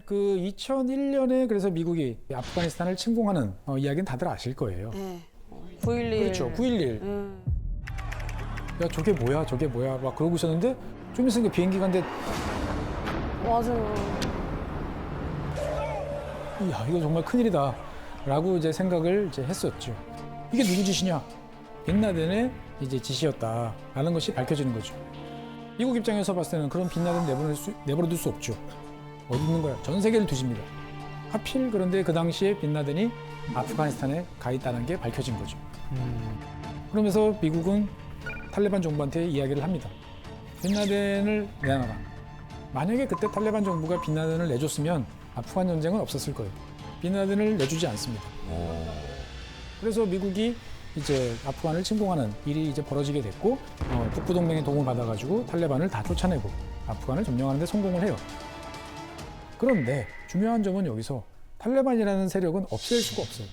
그 2001년에 그래서 미국이 아프가니스탄을 침공하는 이야기는 다들 아실 거예요. 네. 9.11. 그렇죠. 9.11. 야, 저게 뭐야, 저게 뭐야. 막 그러고 있었는데 좀 있으니까 비행기가 한데 맞아요. 이야, 이거 정말 큰일이다. 라고 이제 생각을 이제 했었죠. 이게 누구 짓이냐? 빈라덴의 이제 짓이었다라는 것이 밝혀지는 거죠. 미국 입장에서 봤을 때는 그런 빈라덴 내버려둘 수 없죠. 어디 있는 거야? 전 세계를 뒤집니다. 하필 그런데 그 당시에 빈라덴이 아프가니스탄에 가 있다는 게 밝혀진 거죠. 그러면서 미국은 탈레반 정부한테 이야기를 합니다. 빈라덴을 내놔라. 만약에 그때 탈레반 정부가 빈라덴을 내줬으면 아프간 전쟁은 없었을 거예요. 빈라덴을 내주지 않습니다. 그래서 미국이 이제 아프간을 침공하는 일이 이제 벌어지게 됐고 북부 동맹의 도움을 받아가지고 탈레반을 다 쫓아내고 아프간을 점령하는 데 성공을 해요. 그런데 중요한 점은 여기서 탈레반이라는 세력은 없앨 수가 없어요.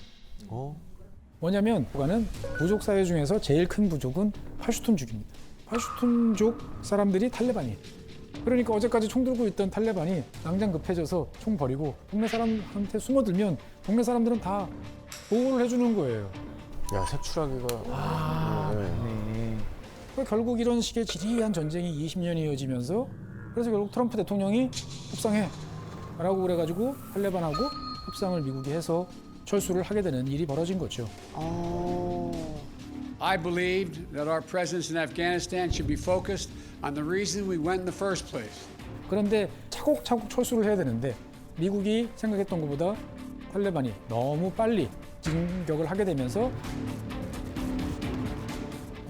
뭐냐면 아프간은 부족 사회 중에서 제일 큰 부족은 파슈툰족입니다. 파슈툰족 사람들이 탈레반이에요. 그러니까 어제까지 총 들고 있던 탈레반이 낭장 급해져서 총 버리고 동네 사람한테 숨어들면 동네 사람들은 다 보호를 해주는 거예요. 야, 색출하기가. 결국 이런 식의 지리한 전쟁이 20년이 이어지면서 그래서 결국 트럼프 대통령이 협상해 라고 그래가지고 탈레반하고 협상을 미국이 해서 철수를 하게 되는 일이 벌어진 거죠. I believed that our presence in Afghanistan should be focused on the reason we went in the first place. 그런데 차곡차곡 철수를 해야 되는데 미국이 생각했던 것보다 탈레반이 너무 빨리 진격을 하게 되면서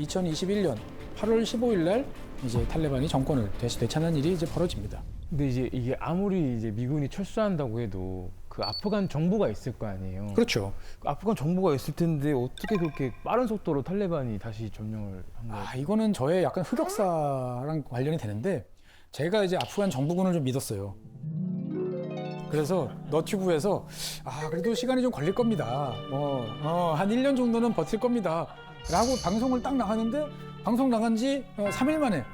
2021년 8월 15일 날 이제 탈레반이 정권을 되찾는 일이 이제 벌어집니다. 근데 이제 이게 아무리 이제 미군이 철수한다고 해도 그 아프간 정부가 있을 거 아니에요. 그렇죠. 아프간 정부가 있을 텐데 어떻게 그렇게 빠른 속도로 탈레반이 다시 점령을 한 거예요? 이거는 저의 약간 흑역사랑 관련이 되는데 제가 이제 아프간 정부군을 좀 믿었어요. 그래서 너튜브에서 그래도 시간이 좀 걸릴 겁니다. 한 1년 정도는 버틸 겁니다. 라고 방송을 딱 나가는데 방송 나간 지 3일 만에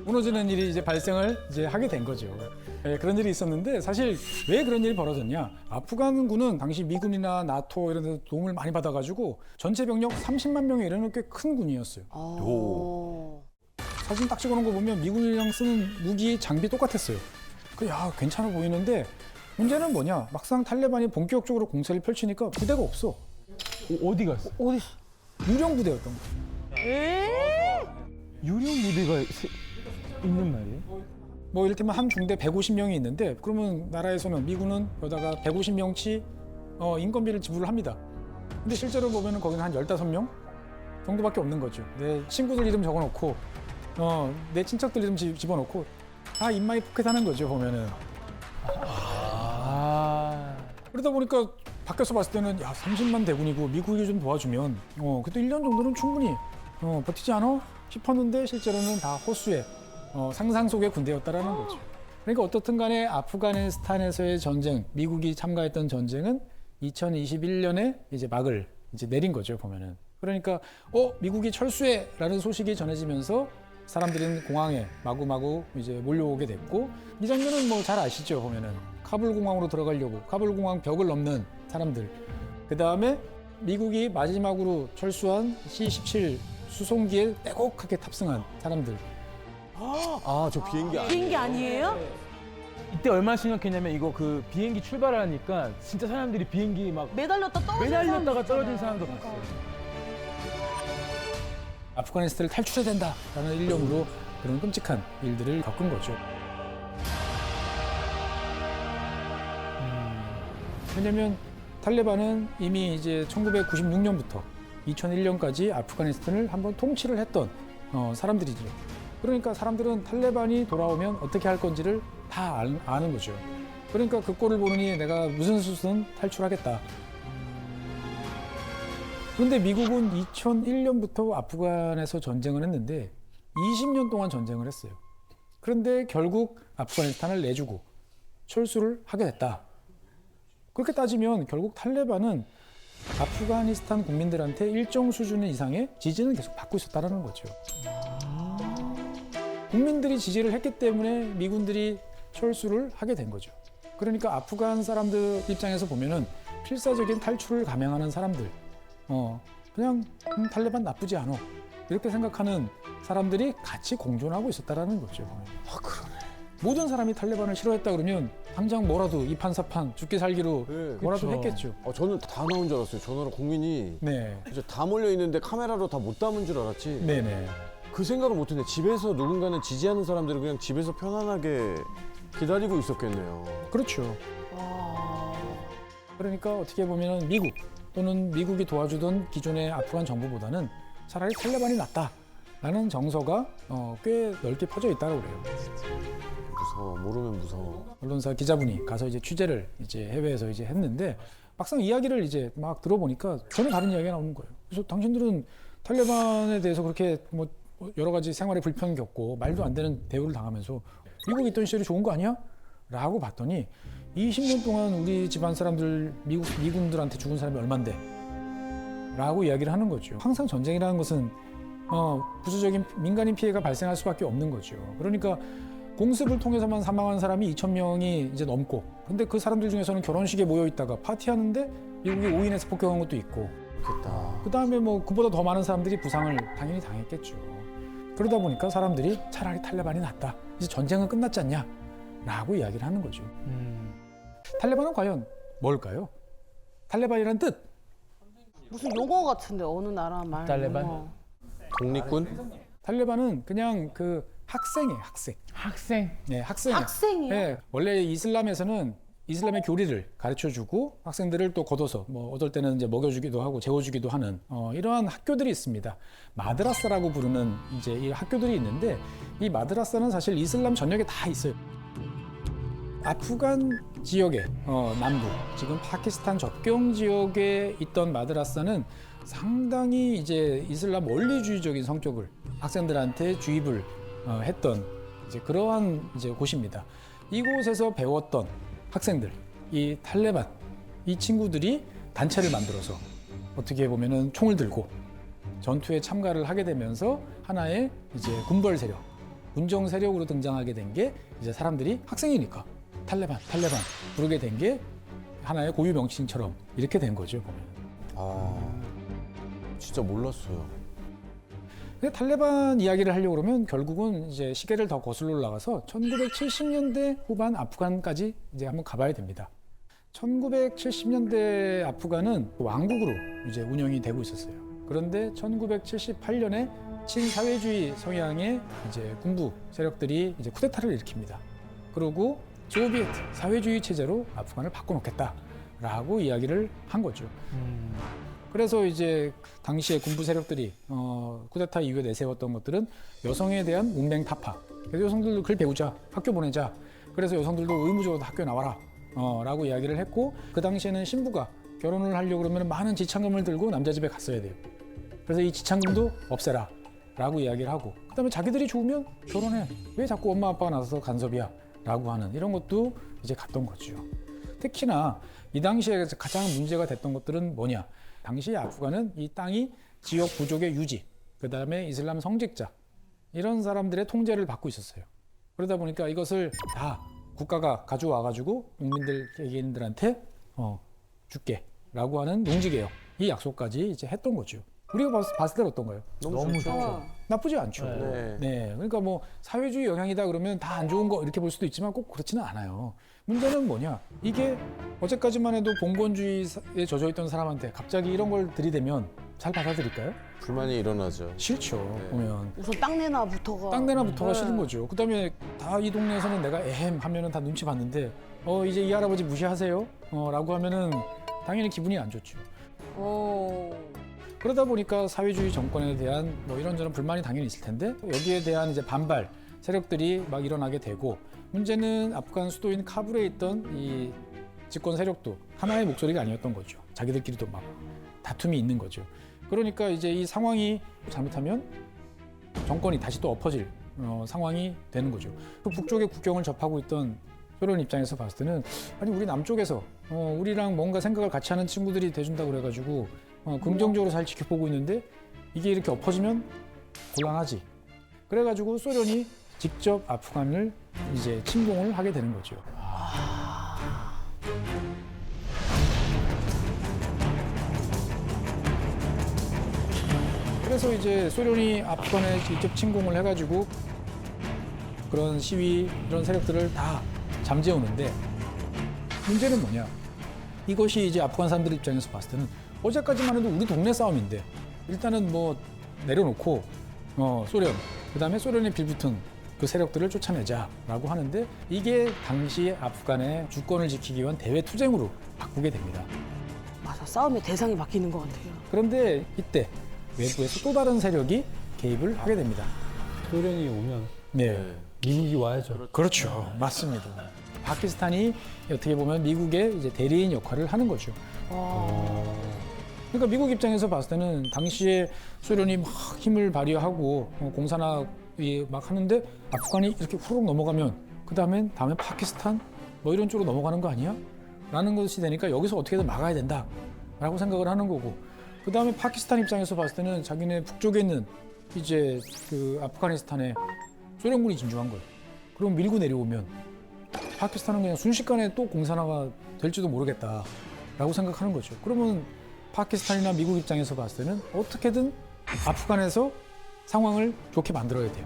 무너지는 일이 이제 발생을 이제 하게 된 거죠. 네, 그런 일이 있었는데 사실 왜 그런 일이 벌어졌냐? 아프간군은 당시 미군이나 나토 이런 데서 도움을 많이 받아가지고 전체 병력 30만 명에 이르는 꽤 큰 군이었어요. 사진 딱 찍어놓은 거 보면 미군이랑 쓰는 무기 장비 똑같았어요. 괜찮아 보이는데 문제는 뭐냐? 막상 탈레반이 본격적으로 공세를 펼치니까 부대가 없어. 어디 갔어? 유령 부대였던 거예요. 유령 무대가 있는 말이에요? 뭐 이를테면 한 중대 150명이 있는데 그러면 나라에서는 미군은 여기다가 150명치 인건비를 지불을 합니다. 근데 실제로 보면은 거기는 한 15명 정도밖에 없는 거죠. 내 친구들 이름 적어놓고 내 친척들 이름 집어넣고 다 인마이 포켓하는 거죠, 보면은. 그러다 보니까 밖에서 봤을 때는 30만 대군이고 미국이 좀 도와주면 그래도 1년 정도는 충분히 버티지 않아? 싶었는데 실제로는 다 호수의 상상 속의 군대였다라는 거죠. 그러니까 어떻든 간에 아프가니스탄에서의 전쟁, 미국이 참가했던 전쟁은 2021년에 이제 막을 이제 내린 거죠, 보면은. 그러니까 미국이 철수해라는 소식이 전해지면서 사람들은 공항에 마구마구 이제 몰려오게 됐고 이 장면은 뭐 잘 아시죠, 보면은. 카불 공항으로 들어가려고 카불 공항 벽을 넘는 사람들. 그 다음에 미국이 마지막으로 철수한 C-17 수송기에 빼곡하게 탑승한 사람들. 저 비행기 아니에요? 비행기 아니에요? 이때 얼마나 심각했냐면 이거 그 비행기 출발하니까 진짜 사람들이 비행기 막 매달렸다가 떨어진 사람도 봤어요. 아프가니스탄을 탈출해야 된다라는 일념으로 그런 끔찍한 일들을 겪은 거죠. 왜냐면 탈레반은 이미 이제 1996년부터 2001년까지 아프가니스탄을 한번 통치를 했던 사람들이죠. 그러니까 사람들은 탈레반이 돌아오면 어떻게 할 건지를 다 아는 거죠. 그러니까 그 꼴을 보느니 내가 무슨 수든 탈출하겠다. 그런데 미국은 2001년부터 아프간에서 전쟁을 했는데 20년 동안 전쟁을 했어요. 그런데 결국 아프가니스탄을 내주고 철수를 하게 됐다. 그렇게 따지면 결국 탈레반은 아프가니스탄 국민들한테 일정 수준 이상의 지지는 계속 받고 있었다는 거죠. 국민들이 지지를 했기 때문에 미군들이 철수를 하게 된 거죠. 그러니까 아프간 사람들 입장에서 보면은 필사적인 탈출을 감행하는 사람들, 그냥 탈레반 나쁘지 않아 이렇게 생각하는 사람들이 같이 공존하고 있었다라는 거죠. 아, 그러네. 모든 사람이 탈레반을 싫어했다 그러면 당장 뭐라도 이판사판 죽기 살기로 네, 뭐라도 그쵸. 했겠죠. 저는 다 나온 줄 알았어요. 저 나라 국민이 네, 진짜 다 몰려 있는데 카메라로 다 못 담은 줄 알았지. 네네. 그 생각을 못했네. 집에서 누군가는 지지하는 사람들은 그냥 집에서 편안하게 기다리고 있었겠네요. 그렇죠. 와. 그러니까 어떻게 보면 미국 또는 미국이 도와주던 기존의 아프간 정부보다는 차라리 탈레반이 낫다라는 정서가 꽤 넓게 퍼져 있다고 그래요. 무서워. 모르면 무서워. 언론사 기자분이 가서 이제 취재를 이제 해외에서 이제 했는데 막상 이야기를 이제 막 들어보니까 전혀 다른 이야기가 나오는 거예요. 그래서 당신들은 탈레반에 대해서 그렇게 뭐 여러 가지 생활에 불편 겪고 말도 안 되는 대우를 당하면서 미국에 있던 시절이 좋은 거 아니야? 라고 봤더니 20년 동안 우리 집안 사람들 미군들한테 죽은 사람이 얼만데? 라고 이야기를 하는 거죠. 항상 전쟁이라는 것은 부수적인 민간인 피해가 발생할 수밖에 없는 거죠. 그러니까 공습을 통해서만 사망한 사람이 2,000명이 이제 넘고, 근데 그 사람들 중에서는 결혼식에 모여 있다가 파티하는데 미국이 오인해서 폭격한 것도 있고, 좋겠다. 그 다음에 뭐 그보다 더 많은 사람들이 부상을 당연히 당했겠죠. 그러다 보니까 사람들이 차라리 탈레반이 낫다. 이제 전쟁은 끝났지 않냐? 라고 이야기를 하는 거죠. 탈레반은 과연 뭘까요? 탈레반이란 뜻. 무슨 용어 같은데 어느 나라 말. 탈레반? 용어. 독립군? 탈레반은 그냥 그 학생이에요, 학생. 학생. 네, 학생이에요. 학생이요? 네, 원래 이슬람에서는 이슬람의 교리를 가르쳐주고 학생들을 또 걷어서 뭐 어떨 때는 이제 먹여주기도 하고 재워주기도 하는 이러한 학교들이 있습니다. 마드라사라고 부르는 이제 이 학교들이 있는데 이 마드라사는 사실 이슬람 전역에 다 있어요. 아프간 지역의 남부, 지금 파키스탄 접경 지역에 있던 마드라사는 상당히 이제 이슬람 원리주의적인 성격을 학생들한테 주입을 했던 이제 그러한 이제 곳입니다. 이곳에서 배웠던 학생들, 이 탈레반, 이 친구들이 단체를 만들어서 어떻게 보면은 총을 들고 전투에 참가를 하게 되면서 하나의 이제 군벌 세력, 군정 세력으로 등장하게 된 게 이제 사람들이 학생이니까 탈레반 부르게 된 게 하나의 고유 명칭처럼 이렇게 된 거죠, 보면. 아, 진짜 몰랐어요. 근데 탈레반 이야기를 하려고 그러면 결국은 이제 시계를 더 거슬러 올라가서 1970년대 후반 아프간까지 이제 한번 가봐야 됩니다. 1970년대 아프간은 왕국으로 이제 운영이 되고 있었어요. 그런데 1978년에 친사회주의 성향의 이제 군부 세력들이 이제 쿠데타를 일으킵니다. 그리고 소비에트 사회주의 체제로 아프간을 바꿔놓겠다라고 이야기를 한 거죠. 그래서 이제 당시에 군부 세력들이 쿠데타 이후에 내세웠던 것들은 여성에 대한 문맹 타파. 그래서 여성들도 글 배우자, 학교 보내자. 그래서 여성들도 의무적으로 학교에 나와라. 라고 이야기를 했고, 그 당시에는 신부가 결혼을 하려고 그러면 많은 지참금을 들고 남자 집에 갔어야 돼요. 그래서 이 지참금도 없애라. 라고 이야기를 하고, 그 다음에 자기들이 좋으면 결혼해. 왜 자꾸 엄마 아빠가 나서서 간섭이야. 라고 하는 이런 것도 이제 갔던 거죠. 특히나 이 당시에 가장 문제가 됐던 것들은 뭐냐. 당시 아프간은 이 땅이 지역 부족의 유지, 그 다음에 이슬람 성직자 이런 사람들의 통제를 받고 있었어요. 그러다 보니까 이것을 다 국가가 가져와가지고 농민들 개개인들한테 줄게라고 하는 농지개혁 이 약속까지 이제 했던 거죠. 우리가 봤을 때는 어떤가요? 너무 좋죠. 나쁘지 않죠. 네. 네, 그러니까 뭐 사회주의 영향이다 그러면 다 안 좋은 거 이렇게 볼 수도 있지만 꼭 그렇지는 않아요. 문제는 뭐냐? 이게 어제까지만 해도 봉건주의에 젖어 있던 사람한테 갑자기 이런 걸 들이대면 잘 받아들일까요? 불만이 일어나죠. 싫죠. 보면 우선 땅내나부터가. 땅내나부터가 네. 싫은 거죠. 그다음에 다 이 동네에서는 내가 에헴 하면은 다 눈치 봤는데 이제 이 할아버지 무시하세요? 라고 하면은 당연히 기분이 안 좋죠. 그러다 보니까 사회주의 정권에 대한 뭐 이런저런 불만이 당연히 있을 텐데 여기에 대한 이제 반발 세력들이 막 일어나게 되고, 문제는 아프간 수도인 카불에 있던 이 집권 세력도 하나의 목소리가 아니었던 거죠. 자기들끼리도 막 다툼이 있는 거죠. 그러니까 이제 이 상황이 잘못하면 정권이 다시 또 엎어질 상황이 되는 거죠. 그 북쪽의 국경을 접하고 있던 소련 입장에서 봤을 때는 아니 우리 남쪽에서 우리랑 뭔가 생각을 같이 하는 친구들이 돼준다고 그래가지고 긍정적으로 잘 지켜보고 있는데 이게 이렇게 엎어지면 곤란하지. 그래가지고 소련이 직접 아프간을 이제 침공을 하게 되는 거죠. 그래서 이제 소련이 아프간에 직접 침공을 해가지고 그런 시위, 이런 세력들을 다 잠재우는데 문제는 뭐냐? 이것이 이제 아프간 사람들 입장에서 봤을 때는 어제까지만 해도 우리 동네 싸움인데 일단은 뭐 내려놓고 소련, 그다음에 소련에 빌붙은 그 세력들을 쫓아내자라고 하는데 이게 당시 아프간의 주권을 지키기 위한 대외 투쟁으로 바꾸게 됩니다. 맞아, 싸움의 대상이 바뀌는 것 같아요. 그런데 이때 외부에서 또 다른 세력이 개입을 하게 됩니다. 소련이 오면 네. 미국이 와야죠. 그렇죠. 맞습니다. 파키스탄이 어떻게 보면 미국의 이제 대리인 역할을 하는 거죠. 그러니까 미국 입장에서 봤을 때는 당시에 소련이 막 힘을 발휘하고 공산화 막 하는데 아프간이 이렇게 후룩 넘어가면 다음에 파키스탄 뭐 이런 쪽으로 넘어가는 거 아니야? 라는 것이 되니까 여기서 어떻게든 막아야 된다라고 생각을 하는 거고 그다음에 파키스탄 입장에서 봤을 때는 자기네 북쪽에 있는 이제 그 아프가니스탄에 소련군이 진주한 거예요. 그럼 밀고 내려오면 파키스탄은 그냥 순식간에 또 공산화가 될지도 모르겠다라고 생각하는 거죠. 그러면 파키스탄이나 미국 입장에서 봤을 때는 어떻게든 아프간에서 상황을 좋게 만들어야 돼요.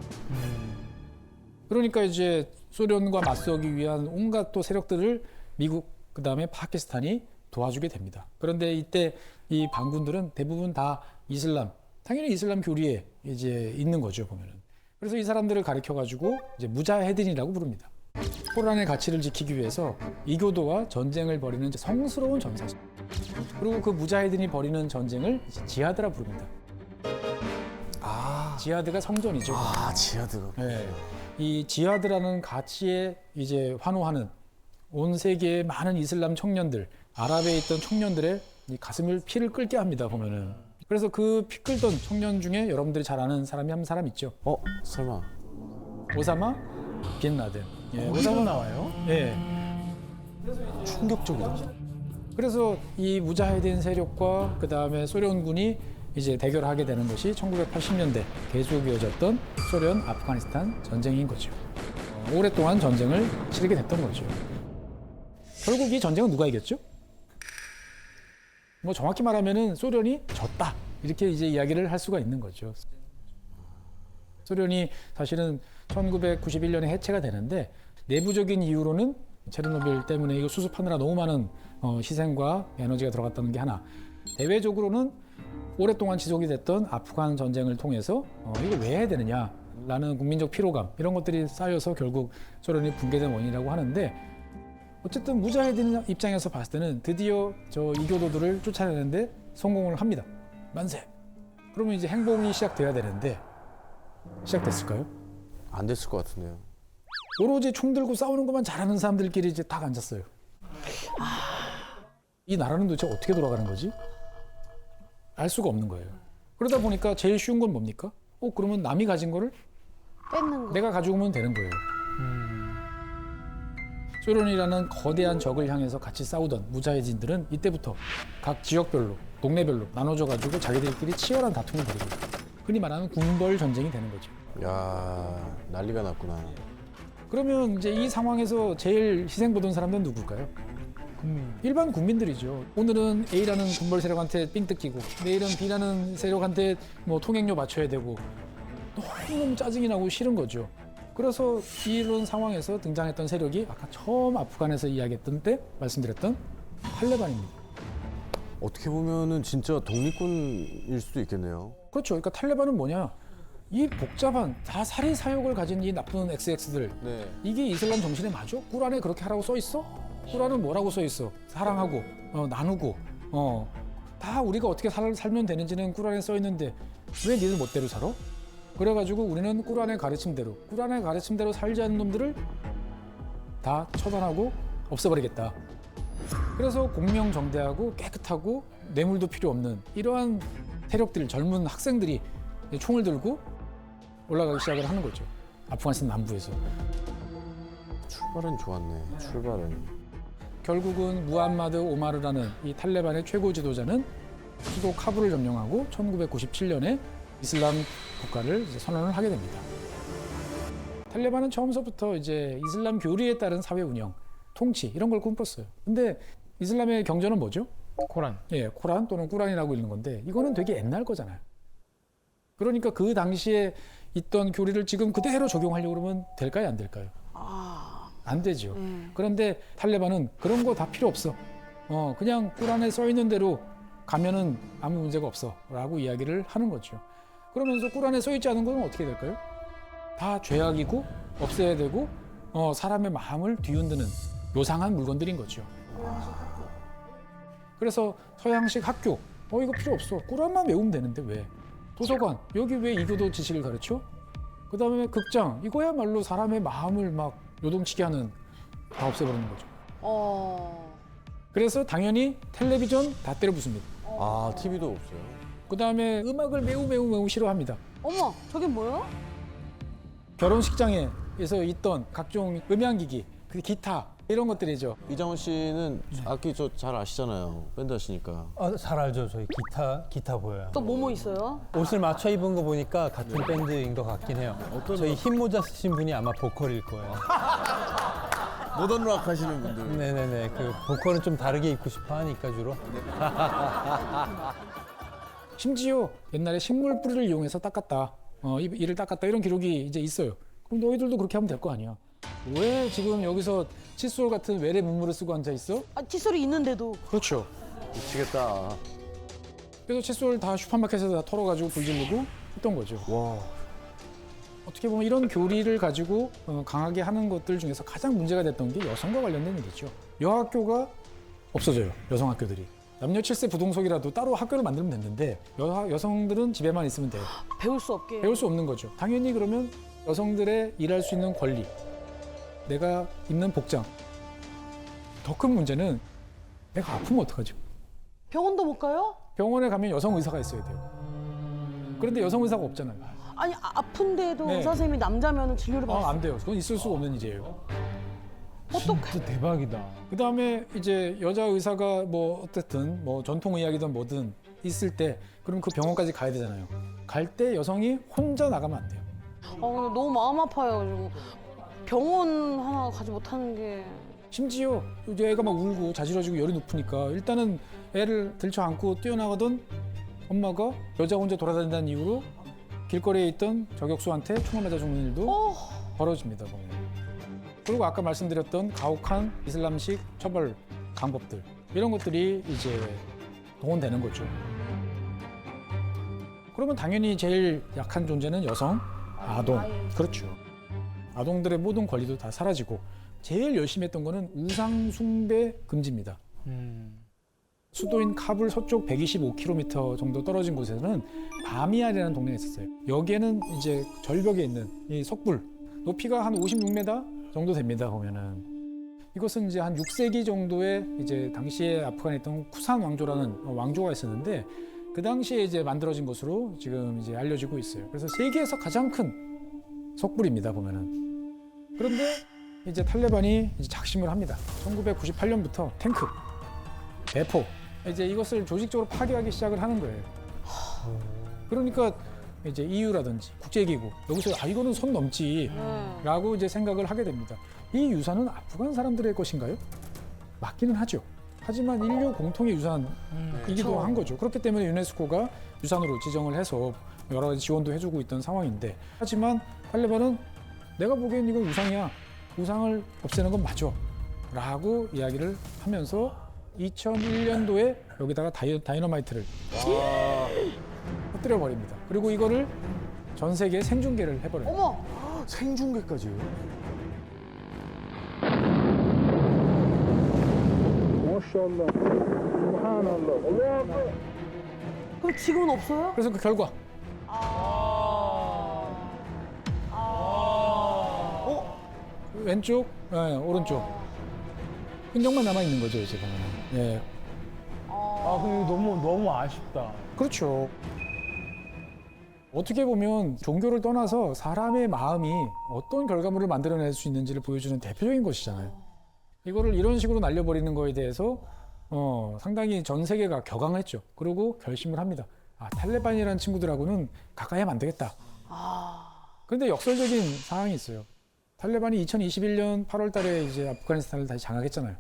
그러니까 이제 소련과 맞서기 위한 온갖 또 세력들을 미국 그다음에 파키스탄이 도와주게 됩니다. 그런데 이때 이 반군들은 대부분 다 이슬람, 당연히 이슬람 교리에 이제 있는 거죠 보면은. 그래서 이 사람들을 가리켜 가지고 이제 무자헤딘이라고 부릅니다. 코란의 가치를 지키기 위해서 이교도와 전쟁을 벌이는 이제 성스러운 전사죠. 그리고 그 무자헤딘이 벌이는 전쟁을 이제 지하드라 부릅니다. 지하드가 성전이죠. 지하드가. 네. 이 지하드라는 가치에 이제 환호하는 온 세계의 많은 이슬람 청년들, 아랍에 있던 청년들의 이 가슴을 피를 끓게 합니다 보면은. 그래서 그 피 끓던 청년 중에 여러분들이 잘 아는 사람이 한 사람 있죠. 설마. 오사마 빈 라덴. 예, 오사마 나와요? 예. 충격적이다. 그래서 이 무자헤딘 세력과 그 다음에 소련군이 이제 대결하게 되는 것이 1980년대 계속 이어졌던 소련 아프가니스탄 전쟁인 거죠. 오랫동안 전쟁을 치르게 됐던 거죠. 결국 이 전쟁은 누가 이겼죠? 뭐 정확히 말하면은 소련이 졌다 이렇게 이제 이야기를 할 수가 있는 거죠. 소련이 사실은 1991년에 해체가 되는데 내부적인 이유로는 체르노빌 때문에 이거 수습하느라 너무 많은 희생과 에너지가 들어갔다는 게 하나. 대외적으로는 오랫동안 지속이 됐던 아프간 전쟁을 통해서 이거 왜 해야 되느냐라는 국민적 피로감 이런 것들이 쌓여서 결국 소련이 붕괴된 원인이라고 하는데 어쨌든 무자헤딘 입장에서 봤을 때는 드디어 저 이교도들을 쫓아내는데 성공을 합니다. 만세. 그러면 이제 행복이 시작돼야 되는데 시작됐을까요? 안 됐을 것 같은데요. 오로지 총 들고 싸우는 것만 잘하는 사람들끼리 이제 딱 앉았어요. 이 나라는 도대체 어떻게 돌아가는 거지? 알 수가 없는 거예요. 그러다 보니까 제일 쉬운 건 뭡니까? 그러면 남이 가진 거를 뺏는 거. 내가 가지고 오면 되는 거예요. 소련이라는 거대한 적을 향해서 같이 싸우던 무자헤딘들은 이때부터 각 지역별로, 동네별로 나눠져 가지고 자기들끼리 치열한 다툼을 벌이고 흔히 말하는 군벌 전쟁이 되는 거죠. 야, 난리가 났구나. 그러면 이제 이 상황에서 제일 희생 보던 사람들은 누굴까요? 일반 국민들이죠. 오늘은 A라는 군벌 세력한테 삥 뜯기고 내일은 B라는 세력한테 뭐 통행료 맞춰야 되고 너무 짜증이 나고 싫은 거죠. 그래서 이런 상황에서 등장했던 세력이 아까 처음 아프간에서 이야기했던 때 말씀드렸던 탈레반입니다. 어떻게 보면은 진짜 독립군일 수도 있겠네요. 그렇죠. 그러니까 탈레반은 뭐냐? 이 복잡한 다 살인 사욕을 가진 이 나쁜 XX들 네. 이게 이슬람 정신에 맞아? 꾸란에 그렇게 하라고 써 있어? 꾸란은 뭐라고 써 있어? 사랑하고 나누고 다 우리가 어떻게 살면 되는지는 꾸란에 써 있는데 왜 니들 멋대로 살아? 그래가지고 우리는 꾸란의 가르침대로 살지 않는 놈들을 다 처단하고 없애버리겠다. 그래서 공명정대하고 깨끗하고 뇌물도 필요 없는 이러한 세력들, 젊은 학생들이 총을 들고 올라가기 시작을 하는 거죠. 아프가니스탄 남부에서. 출발은 좋았네. 출발은. 결국은 무함마드 오마르라는 이 탈레반의 최고 지도자는 수도 카불을 점령하고 1997년에 이슬람 국가를 이제 선언을 하게 됩니다. 탈레반은 처음서부터 이제 이슬람 교리에 따른 사회 운영, 통치 이런 걸 꿈꿨어요. 근데 이슬람의 경전은 뭐죠? 코란. 예, 코란 또는 꾸란이라고 읽는 건데 이거는 되게 옛날 거잖아요. 그러니까 그 당시에 있던 교리를 지금 그대로 적용하려고 그러면 될까요, 안 될까요? 안 되죠. 그런데 탈레반은 그런 거 다 필요 없어. 그냥 꾸란에 써 있는 대로 가면은 아무 문제가 없어라고 이야기를 하는 거죠. 그러면서 꾸란에 써 있지 않은 건 어떻게 될까요? 다 죄악이고 없애야 되고 사람의 마음을 뒤흔드는 요상한 물건들인 거죠. 그래서 서양식 학교 이거 필요 없어. 꾸란만 외우면 되는데 왜? 도서관 여기 왜 이교도 지식을 가르쳐? 그다음에 극장 이거야말로 사람의 마음을 막 요동치게 하는 다 없애버리는 거죠. 그래서 당연히 텔레비전 다 때려 부숩니다. 아, TV도 없어요. 그다음에 음악을 매우 싫어합니다. 어머, 저게 뭐야? 결혼식장에서 있던 각종 음향기기, 그 기타 이런 것들이죠. 이장원 씨는 악기 저 잘 아시잖아요. 밴드 하시니까. 잘 알죠. 저희 기타 보여요. 또 뭐뭐 있어요? 옷을 맞춰 입은 거 보니까 같은 밴드인 것 같긴 해요. 저희 흰 모자 쓰신 분이 아마 보컬일 거예요. 모던 락 하시는 분들. 네네네. 그 보컬은 좀 다르게 입고 싶어 하니까 주로. 심지어 옛날에 식물 뿌리를 이용해서 닦았다, 이를 닦았다 이런 기록이 이제 있어요. 그럼 너희들도 그렇게 하면 될 거 아니야. 왜 지금 여기서 칫솔 같은 외래 문물을 쓰고 앉아 있어? 칫솔이 있는데도. 그렇죠. 미치겠다. 그래서 칫솔 다 슈퍼마켓에서 다 털어가지고 불 지르고 했던 거죠. 와. 어떻게 보면 이런 교리를 가지고 강하게 하는 것들 중에서 가장 문제가 됐던 게 여성과 관련된 일이죠. 여학교가 없어져요. 여성 학교들이. 남녀 7세 부동석이라도 따로 학교를 만들면 됐는데 여성들은 집에만 있으면 돼요. 배울 수 없게. 배울 수 없는 거죠. 당연히 그러면 여성들의 일할 수 있는 권리, 내가 입는 복장. 더 큰 문제는 내가 아프면 어떡하죠? 병원도 못 가요? 병원에 가면 여성 의사가 있어야 돼요. 그런데 여성 의사가 없잖아요. 아니, 아픈데도 네. 의사 선생님이 남자면 진료를 받을 수 안 돼요. 그건 있을 수가 없는 일이에요. 진짜 대박이다. 그 다음에 이제 여자 의사가 뭐 어쨌든 뭐 전통의학이든 뭐든 있을 때 그럼 그 병원까지 가야 되잖아요. 갈 때 여성이 혼자 나가면 안 돼요. 너무 마음 아파요. 지금. 병원 하나 가지 못하는 게. 심지어 이제 애가 막 울고 자지러지고 열이 높으니까 일단은 애를 들쳐 안고 뛰어나가던 엄마가 여자 혼자 돌아다닌다는 이유로 길거리에 있던 저격수한테 총을 맞아 죽는 일도 벌어집니다. 보면. 그리고 아까 말씀드렸던 가혹한 이슬람식 처벌 방법들 이런 것들이 이제 동원되는 거죠. 그러면 당연히 제일 약한 존재는 여성, 아동. 그렇죠. 아동들의 모든 권리도 다 사라지고 제일 열심히 했던 거는 우상 숭배 금지입니다. 수도인 카불 서쪽 125km 정도 떨어진 곳에는 바미안이라는 동네가 있었어요. 여기에는 이제 절벽에 있는 이 석불 높이가 한 56m 정도 됩니다. 보면은 이것은 이제 한 6세기 정도에 이제 당시에 아프간에 있던 쿠산 왕조라는 왕조가 있었는데 그 당시에 이제 만들어진 것으로 지금 이제 알려지고 있어요. 그래서 세계에서 가장 큰 석불입니다. 보면은 그런데 이제 탈레반이 이제 작심을 합니다. 1998년부터 탱크, 대포 이제 이것을 조직적으로 파괴하기 시작을 하는 거예요. 그러니까 이제 EU라든지 국제기구 여기서 이거는 선 넘지라고 이제 생각을 하게 됩니다. 이 유산은 아프간 사람들의 것인가요? 맞기는 하죠. 하지만 인류 공통의 유산이기도 한 거죠. 그렇기 때문에 유네스코가 유산으로 지정을 해서 여러 가지 지원도 해주고 있던 상황인데 하지만 탈레반은 내가 보기엔 이건 우상이야. 우상을 없애는 건 맞아. 라고 이야기를 하면서 2001년도에 여기다가 다이너마이트를 터뜨려 버립니다. 그리고 이거를 전 세계에 생중계를 해버려요. 어머! 생중계까지요? 그럼 지금은 없어요? 그래서 그 결과 왼쪽, 오른쪽 흔적만 남아 있는 거죠 이제 보면. 예, 근데 너무 아쉽다. 그렇죠. 어떻게 보면 종교를 떠나서 사람의 마음이 어떤 결과물을 만들어낼 수 있는지를 보여주는 대표적인 것이잖아요. 이거를 이런 식으로 날려버리는 거에 대해서 상당히 전 세계가 격앙했죠. 그리고 결심을 합니다. 탈레반이라는 친구들하고는 가까이 하면 안 되겠다. 그런데 역설적인 상황이 있어요. 탈레반이 2021년 8월 달에 이제 아프가니스탄을 다시 장악했잖아요.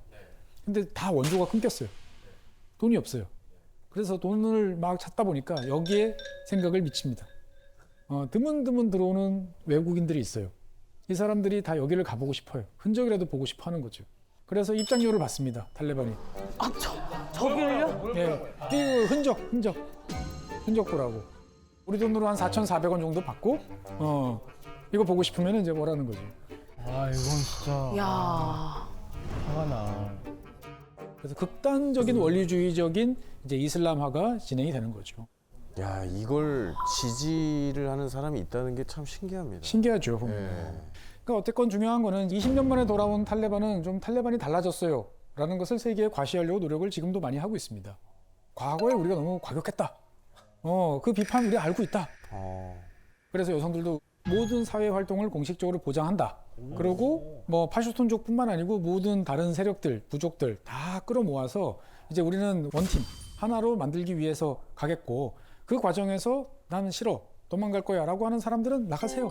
근데 다 원조가 끊겼어요. 돈이 없어요. 그래서 돈을 막 찾다 보니까 여기에 생각을 미칩니다. 드문드문 들어오는 외국인들이 있어요. 이 사람들이 다 여기를 가보고 싶어요. 흔적이라도 보고 싶어 하는 거죠. 그래서 입장료를 받습니다. 탈레반이. 아, 저길요? 예, 이 흔적 보라고. 우리 돈으로 한 4,400원 정도 받고, 이거 보고 싶으면 이제 뭐라는 거지. 아 이건 진짜 야. 화가 나. 그래서 극단적인 원리주의적인 이제 이슬람화가 진행이 되는 거죠. 야, 이걸 지지를 하는 사람이 있다는 게 참 신기합니다. 신기하죠. 보면. 예. 그러니까 어쨌건 중요한 거는 20년 만에 돌아온 탈레반은 좀 탈레반이 달라졌어요. 라는 것을 세계에 과시하려고 노력을 지금도 많이 하고 있습니다. 과거에 우리가 너무 과격했다. 그 비판 우리 알고 있다. 그래서 여성들도 모든 사회 활동을 공식적으로 보장한다. 그리고 뭐 파슈톤족뿐만 아니고 모든 다른 세력들, 부족들 다 끌어모아서 이제 우리는 원팀 하나로 만들기 위해서 가겠고 그 과정에서 나는 싫어 도망갈 거야 라고 하는 사람들은 나가세요.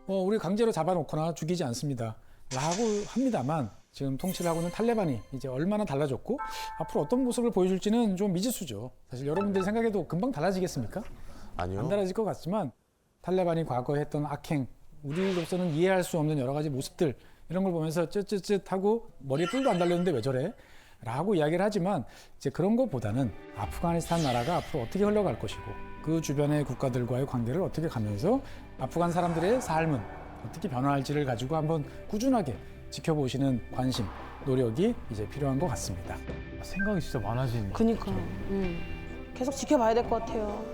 우리 강제로 잡아놓거나 죽이지 않습니다. 라고 합니다만 지금 통치를 하고 있는 탈레반이 이제 얼마나 달라졌고 앞으로 어떤 모습을 보여줄지는 좀 미지수죠. 사실 여러분들이 생각해도 금방 달라지겠습니까? 아니요. 안 달라질 것 같지만 탈레반이 과거에 했던 악행, 우리로서는 이해할 수 없는 여러 가지 모습들 이런 걸 보면서 쯧쯧쯧하고 머리에 뿔도 안 달렸는데 왜 저래? 라고 이야기를 하지만 이제 그런 것보다는 아프가니스탄 나라가 앞으로 어떻게 흘러갈 것이고 그 주변의 국가들과의 관계를 어떻게 가면서 아프간 사람들의 삶은 어떻게 변화할지를 가지고 한번 꾸준하게 지켜보시는 관심, 노력이 이제 필요한 것 같습니다. 생각이 진짜 많아지네. 그니까. 계속 지켜봐야 될 것 같아요.